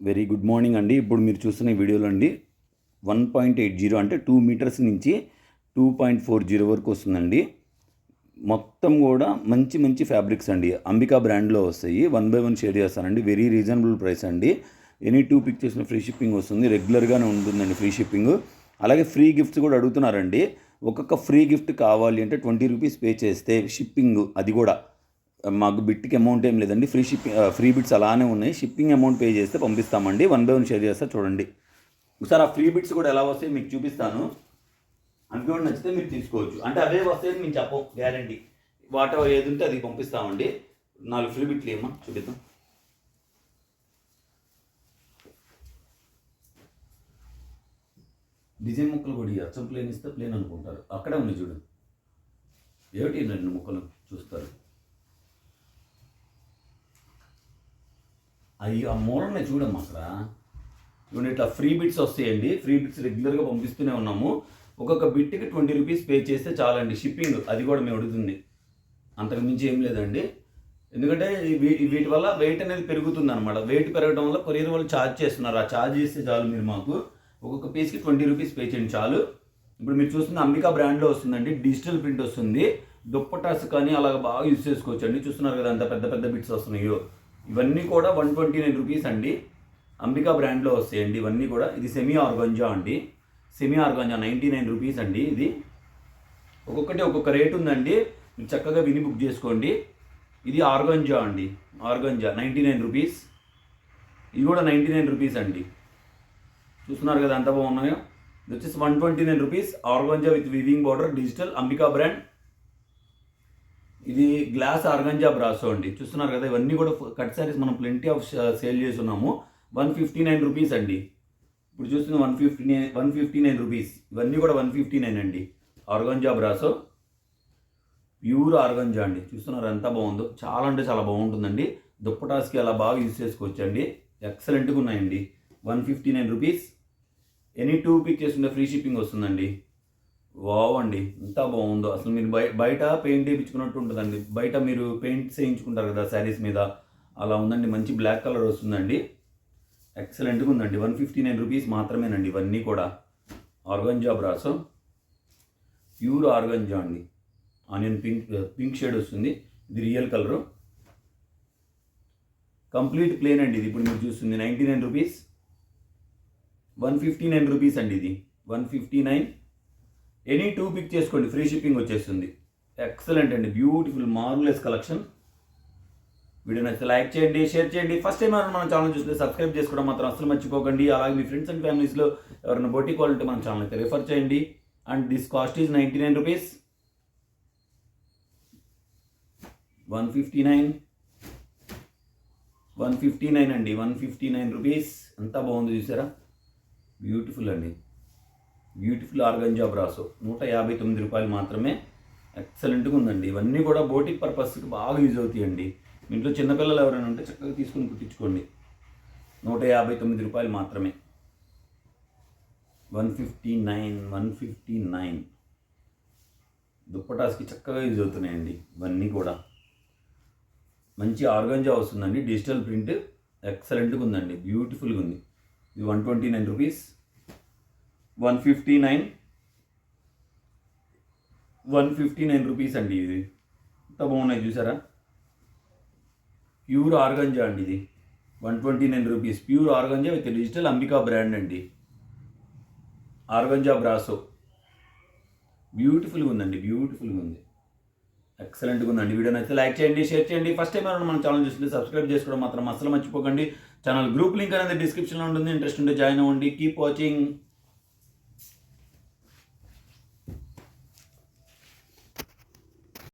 Very good morning అండి. ఇప్పుడు మీరు చూస్తున్న ఈ వీడియోలో అండి 1.80 అంటే 2 మీటర్స్ నుంచి 2.40 వరకు వస్తుందండి. మొత్తం కూడా మంచి మంచి ఫ్యాబ్రిక్స్ అండి. అంబికా బ్రాండ్లో వస్తాయి. 1 by 1 షేర్ చేస్తానండి. వెరీ రీజనబుల్ ప్రైస్ అండి. ఎనీ 2 పిక్ చేసిన ఫ్రీ షిప్పింగ్ వస్తుంది. రెగ్యులర్గానే ఉంటుందండి ఫ్రీ షిప్పింగ్. అలాగే ఫ్రీ గిఫ్ట్స్ కూడా అడుగుతున్నారండి. ఒక్కొక్క ఫ్రీ గిఫ్ట్ కావాలి అంటే 20 రూపీస్ పే చేస్తే షిప్పింగ్, అది కూడా మాకు బిట్కి అమౌంట్ ఏం లేదండి. ఫ్రీ బిట్స్ అలానే ఉన్నాయి. షిప్పింగ్ అమౌంట్ పే చేస్తే పంపిస్తామండి. 1 by 1 షేర్ చేస్తా చూడండి. ఒకసారి ఆ ఫ్రీ బిట్స్ కూడా ఎలా వస్తాయి మీకు చూపిస్తాను. అవి కూడా నచ్చితే మీరు తీసుకోవచ్చు. అంటే అవే వస్తాయని మేము చెప్పం, గ్యారంటీ. వాటర్ ఏది ఉంటే అది పంపిస్తామండి. 4 ఫ్రీ బిట్లు ఏమో చూపిద్దాం. డిజైన్ ముక్కలు కూడా అచ్చం ప్లేన్ ఇస్తే ప్లేన్ అనుకుంటారు. అక్కడే ఉంది చూడు, ఏమిటి 2 ముక్కలు చూస్తారు. అవి ఆ మూలనే చూడమ్మా అక్కడ చూడండి. ఇట్లా ఫ్రీ బిట్స్ వస్తాయండి. ఫ్రీ బిట్స్ రెగ్యులర్గా పంపిస్తూనే ఉన్నాము. ఒక్కొక్క బిట్కి 20 రూపీస్ పే చేస్తే చాలండి. షిప్పింగ్ అది కూడా మేము అడుగుతుంది, అంతకు మించి ఏం లేదండి. ఎందుకంటే వీటి వల్ల వెయిట్ అనేది పెరుగుతుంది అనమాట. వెయిట్ పెరగడం వల్ల కొరియర్ వాళ్ళు ఛార్జ్ చేస్తున్నారు. ఆ ఛార్జ్ చేస్తే చాలు మీరు మాకు. ఒక్కొక్క పీస్కి 20 రూపీస్ పే చేయండి చాలు. ఇప్పుడు మీరు చూస్తున్న అంబికా బ్రాండ్లో వస్తుందండి. డిజిటల్ ప్రింట్ వస్తుంది. దుప్పటాస్ కానీ అలాగ బాగా యూజ్ చేసుకోవచ్చు అండి. చూస్తున్నారు కదా అంత పెద్ద పెద్ద బిట్స్ వస్తున్నాయో. ఇవన్నీ కూడా 129 రూపీస్ అండి. అంబికా బ్రాండ్లో వస్తాయండి ఇవన్నీ కూడా. ఇది సెమీ ఆర్గంజా అండి. సెమీ ఆర్గంజా 99 రూపీస్ అండి. ఇది ఒక్కొక్కటి ఒక్కొక్క రేట్ ఉందండి. మీరు చక్కగా విని బుక్ చేసుకోండి. ఇది ఆర్గంజా అండి. Organza 99 rupees. ఇది కూడా 99 రూపీస్ అండి. చూస్తున్నారు కదా ఎంత బాగున్నాయో. ఇది వచ్చేసి 129 rupees. Organza with weaving border, digital, Ambika brand. ఇది గ్లాస్ ఆర్గంజా బ్రాసో అండి. చూస్తున్నారు కదా ఇవన్నీ కూడా కట్ శారీస్ మనం ప్లెంటీ ఆఫ్ సేల్ చేస్తున్నాము. 159 రూపీస్ అండి. ఇప్పుడు చూస్తున్న 159 రూపీస్. ఇవన్నీ కూడా 159 అండి. ఆర్గంజా బ్రాసో, ప్యూర్ ఆర్గంజా అండి. చూస్తున్నారు ఎంత బాగుందో. చాలా అంటే చాలా బాగుంటుందండి. దుప్పటాస్కి అలా బాగా యూజ్ చేసుకోవచ్చు అండి. ఎక్సలెంట్గా ఉన్నాయండి. 159 రూపీస్. ఎనీ 2 పిక్ చేస్తుంటే ఫ్రీ షిప్పింగ్ వస్తుందండి. వావ్ అండి, ఎంత బాగుందో అసలు. మీరు బయట పెయింట్ వేయించుకున్నట్టు ఉంటుందండి. బయట మీరు పెయింట్స్ వేయించుకుంటారు కదా శారీస్ మీద, అలా ఉందండి. మంచి బ్లాక్ కలర్ వస్తుందండి. ఎక్సలెంట్గా ఉందండి. 159 రూపీస్ మాత్రమేనండి. ఇవన్నీ కూడా ఆర్గంజా బ్రాసో, ప్యూర్ ఆర్గంజా అండి. ఆనియన్ పింక్ షేడ్ వస్తుంది. ఇది రియల్ కలరు. కంప్లీట్ ప్లేన్ అండి. ఇది ఇప్పుడు మీరు చూస్తుంది 99 రూపీస్. 159 రూపీస్ అండి. ఇది 159. ఎనీ 2 పిక్ చేసుకోండి, ఫ్రీ షిప్పింగ్ వచ్చేస్తుంది. ఎక్సలెంట్ అండి. Beautiful marvellous collection. వీడియో నచ్చితే లైక్ చేయండి, షేర్ చేయండి. ఫస్ట్ టైం మన ఛానల్ చూస్తే సబ్స్క్రైబ్ చేసుకోవడం మాత్రం అసలు మర్చిపోకండి. అలాగే మీ ఫ్రెండ్స్ అండ్ ఫ్యామిలీస్లో ఎవరైనా బోటిక్ క్వాలిటీ మన ఛానల్ అయితే రిఫర్ చేయండి. And this cost is 99 rupees. 159 అండి. 159 రూపీస్. ఎంత బాగుంది చూసారా. బ్యూటిఫుల్ అండి. బ్యూటిఫుల్ ఆర్గంజా బ్రాసో 159 రూపాయలు మాత్రమే. ఎక్సలెంట్గా ఉందండి. ఇవన్నీ కూడా బోటిక్ పర్పస్కి బాగా యూజ్ అవుతాయండి. మీ ఇంట్లో చిన్నపిల్లలు ఎవరైనా ఉంటే చక్కగా తీసుకుని కుట్టించుకోండి. 159 రూపాయలు మాత్రమే. 159. దుప్పటాస్కి చక్కగా యూజ్ అవుతున్నాయండి ఇవన్నీ కూడా. మంచి ఆర్గంజా వస్తుందండి. డిజిటల్ ప్రింట్ ఎక్సలెంట్గా ఉందండి. బ్యూటిఫుల్గా ఉంది. ఇది 129 రూపీస్. 159 రూపీస్ అండి. ఇది ఎంత బాగున్నాయి చూసారా. ప్యూర్ ఆర్గంజా అండి. ఇది 129 rupees. Pure organza with digital, Ambika brand అండి. ఆర్గంజా బ్రాసో బ్యూటిఫుల్గా ఉందండి. బ్యూటిఫుల్గా ఉంది. ఎక్సలెంట్గా ఉందండి. వీడియో నచ్చితే లైక్ చేయండి, షేర్ చేయండి. ఫస్ట్ టైం మన ఛానల్ చూస్తుంటే సబ్స్క్రైబ్ చేసుకోవడం మాత్రం అసలు మర్చిపోకండి. ఛానల్ గ్రూప్ లింక్ అనేది డిస్క్రిప్షన్లో ఉంటుంది. ఇంట్రెస్ట్ ఉంటే జాయిన్ అవ్వండి. Keep watching.